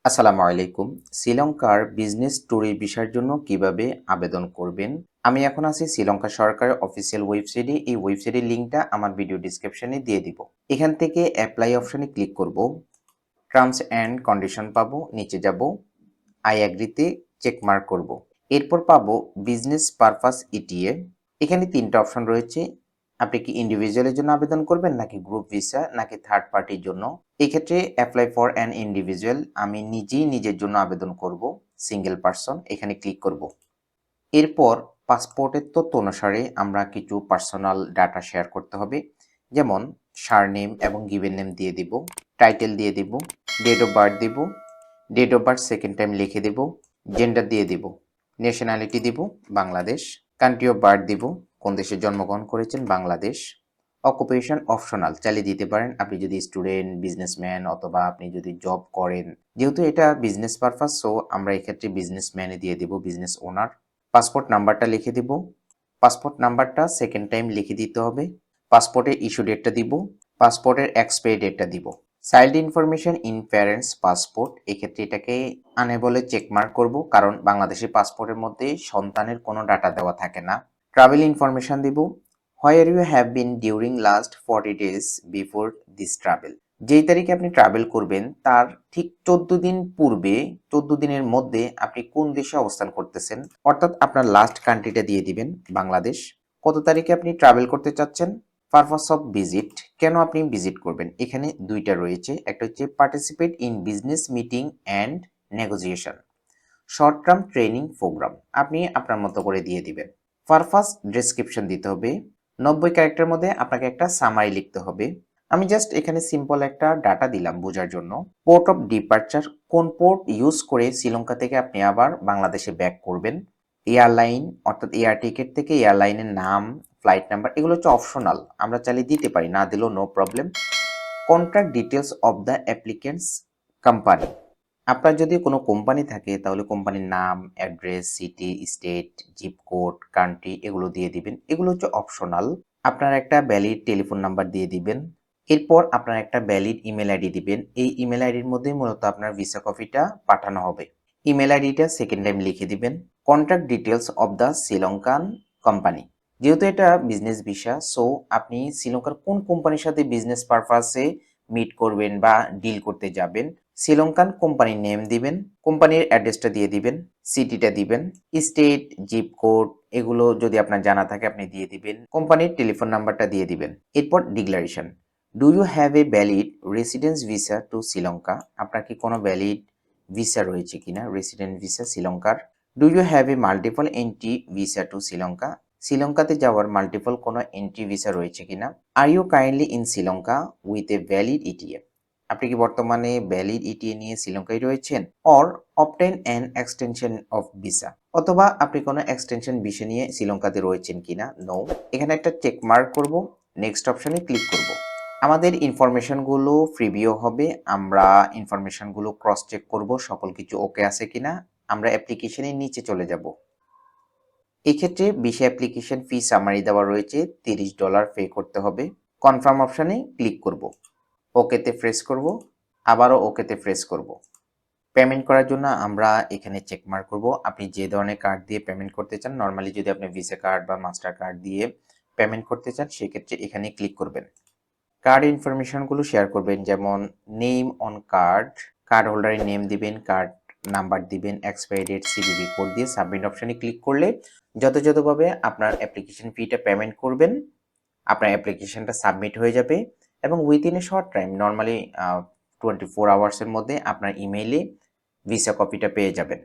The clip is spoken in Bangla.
আসসালামু আলাইকুম। শ্রীলঙ্কার বিজনেস ট্যুরের ভিসার জন্য কিভাবে আবেদন করবেন? আমি এখন আছি শ্রীলঙ্কা সরকারের অফিসিয়াল ওয়েবসাইটে। এই ওয়েবসাইটের লিঙ্কটা আমার ভিডিও ডিসক্রিপশনে দিয়ে দিব। এখান থেকে অ্যাপ্লাই অপশনে ক্লিক করব। টার্মস অ্যান্ড কন্ডিশন পাবো, নিচে যাব, আই অ্যাগ্রিতে চেক মার্ক করব। এরপর পাবো বিজনেস পারপাস ইটিএ। এখানে ৩টা অপশন রয়েছে। আপনি কি ইন্ডিভিজুয়ালের জন্য আবেদন করবেন, নাকি গ্রুপ ভিসা, নাকি থার্ড পার্টির জন্য? এই ক্ষেত্রে অ্যাপ্লাই ফর অ্যান ইন্ডিভিজুয়াল, আমি নিজেই নিজের জন্য আবেদন করব, সিঙ্গেল পারসন। এখানে ক্লিক করব। এরপর পাসপোর্টের তথ্য অনুসারে আমরা কিছু পার্সোনাল ডাটা শেয়ার করতে হবে, যেমন সারনেম এবং গিভেন নেম দিয়ে দিব, টাইটেল দিয়ে দিব, ডেট অফ বার্থ দিব, date of birth second time লিখে দেব, জেন্ডার দিয়ে দিব, ন্যাশনালিটি দিব বাংলাদেশ, কান্ট্রি অফ বার্থ দিব, কোন দেশে জন্মগ্রহণ করেছেন বাংলাদেশ। অকুপেশন অপশনাল, চালিয়ে দিতে পারেন আপনি যদি স্টুডেন্ট, বিজনেসম্যান অথবা আপনি যদি জব করেন। যেহেতু এটা বিজনেস পারপাস, সো আমরা এক্ষেত্রে বিজনেসম্যানে দিয়ে দেব, বিজনেস ওনার। পাসপোর্ট নাম্বারটা লিখে দিব, পাসপোর্ট নাম্বারটা সেকেন্ড টাইম লিখে দিতে হবে। পাসপোর্টের ইস্যু ডেটটা দিব, পাসপোর্টের এক্সপায়ারি ডেটটা দিব। Child information in parents passport, এক্ষেত্রে এটাকে আনএবলে চেক মার্ক করব, কারণ বাংলাদেশের পাসপোর্টের মধ্যে সন্তানের কোনো ডাটা দেওয়া থাকে না। ট্রাভেল ইনফরমেশন দিব, where you have been during last 40 days before this travel. যেই তারিখে আপনি ট্রাভেল করবেন তার ঠিক 14 দিন পূর্বে, 14 দিনের মধ্যে আপনি কোন দেশে অবস্থান করতেছেন, অর্থাৎ আপনার লাস্ট কান্ট্রিটা দিয়ে দিবেন বাংলাদেশ। কত তারিখে আপনি ট্রাভেল করতে চাচ্ছেন, পারপাস অফ ভিজিট, কেন আপনি ভিজিট করবেন। এখানে দুইটা রয়েছে, একটা হচ্ছে participate in business meeting and negotiation, short term training program, আপনি আপনার মতো করে দিয়ে দিবেন। পারপাস ডেসক্রিপশন দিতে হবে, 90 ক্যারেক্টারের মধ্যে আপনাকে একটা সামারি লিখতে হবে। আমি জাস্ট এখানে সিম্পল একটা ডাটা দিলাম বোঝার জন্য। পোর্ট অফ ডিপার্চার, কোন পোর্ট ইউজ করে শ্রীলঙ্কা থেকে আপনি আবার বাংলাদেশে ব্যাক করবেন। এয়ারলাইন, অর্থাৎ এয়ার টিকেট থেকে এয়ারলাইনের নাম, ফ্লাইট নাম্বার, এগুলো হচ্ছে অপশনাল, আমরা চালিয়ে দিতে পারি, না দিলেও no problem. Contract details of the applicants company, আপনার যদি কোনো কোম্পানি থাকে তাহলে কোম্পানির নাম, address, city, state, zip code, country, এগুলো দিয়ে দিবেন। এগুলো হচ্ছে অপশনাল। আপনার একটা ভ্যালিড টেলিফোন নাম্বার দিয়ে দিবেন। এরপর আপনার একটা ভ্যালিড ইমেল আইডি দিবেন। এই ইমেল আইডির মধ্যেই মূলত আপনার ভিসা কপিটা পাঠানো হবে। ইমেল আইডিটা সেকেন্ড টাইম লিখে দিবেন। Contact details of the Sri Lankan company, যেহেতু এটা বিজনেস ভিসা, সো আপনি শ্রীলঙ্কার কোন কোম্পানির সাথে বিজনেস পারপাসে মিট করবেন বা ডিল করতে যাবেন, শ্রীলঙ্কান কোম্পানির নেম দিবেন, কোম্পানির অ্যাড্রেসটা দিয়ে দিবেন, সিটিটা দিবেন, স্টেট, জিপ কোড, এগুলো যদি আপনার জানা থাকে আপনি দিয়ে দিবেন, কোম্পানির টেলিফোন নাম্বারটা দিয়ে দিবেন। এরপর declaration, do you have a valid residence visa to Sri Lanka, আপনার কি কোনো ভ্যালিড ভিসা রয়েছে কিনা, রেসিডেন্ট ভিসা শ্রীলঙ্কার। Do you have a multiple entry visa to Sri Lanka, শ্রীলঙ্কাতে যাওয়ার মাল্টিপল কোনো এন্ট্রি ভিসা রয়েছে কিনা। Are you kindly in Sri Lanka with a valid ETA, আপনি কি বর্তমানে ভ্যালিড ইটিএ নিয়ে শ্রীলঙ্কায় রয়েছেন। Or obtain an extension of visa, অথবা আপনি কোনো এক্সটেনশন ভিসা নিয়ে শ্রীলঙ্কাতে রয়েছেন কিনা, নো। এখানে একটা চেক মার্ক করব, নেক্সট অপশনে ক্লিক করব। আমাদের ইনফরমেশনগুলো ফ্রিভিউ হবে, আমরা ইনফরমেশনগুলো ক্রস চেক করব সকল কিছু ওকে আছে কিনা। আমরা অ্যাপ্লিকেশনের নিচে চলে যাব। এক্ষেত্রে ভিসা অ্যাপ্লিকেশন ফি সামারি দেওয়া রয়েছে, $30 পে করতে হবে। কনফার্ম অপশনে ক্লিক করব, ওকেতে প্রেস করব, আবারও ওকেতে প্রেস করব। পেমেন্ট করার জন্য আমরা এখানে চেক মার্ক করব আপনি যে ধরনের কার্ড দিয়ে পেমেন্ট করতে চান। নর্মালি যদি আপনি ভিসা কার্ড বা মাস্টার কার্ড দিয়ে পেমেন্ট করতে চান সেক্ষেত্রে এখানে ক্লিক করবেন। কার্ড ইনফরমেশনগুলো শেয়ার করবেন, যেমন নেম অন কার্ড, কার্ড হোল্ডারের নেম দিবেন, কার্ড নাম্বার দিবেন, এক্সপায়ারি ডেট, সিভিভি কোড দিয়ে সাবমিট অপশনে ক্লিক করলে যথাযথভাবে আপনার অ্যাপ্লিকেশন ফিটা পেমেন্ট করবেন, আপনার অ্যাপ্লিকেশনটা সাবমিট হয়ে যাবে এবং within a short time, normally 24 আওয়ার্সের মধ্যে আপনার ইমেইলে ভিসা কপিটা পেয়ে যাবেন।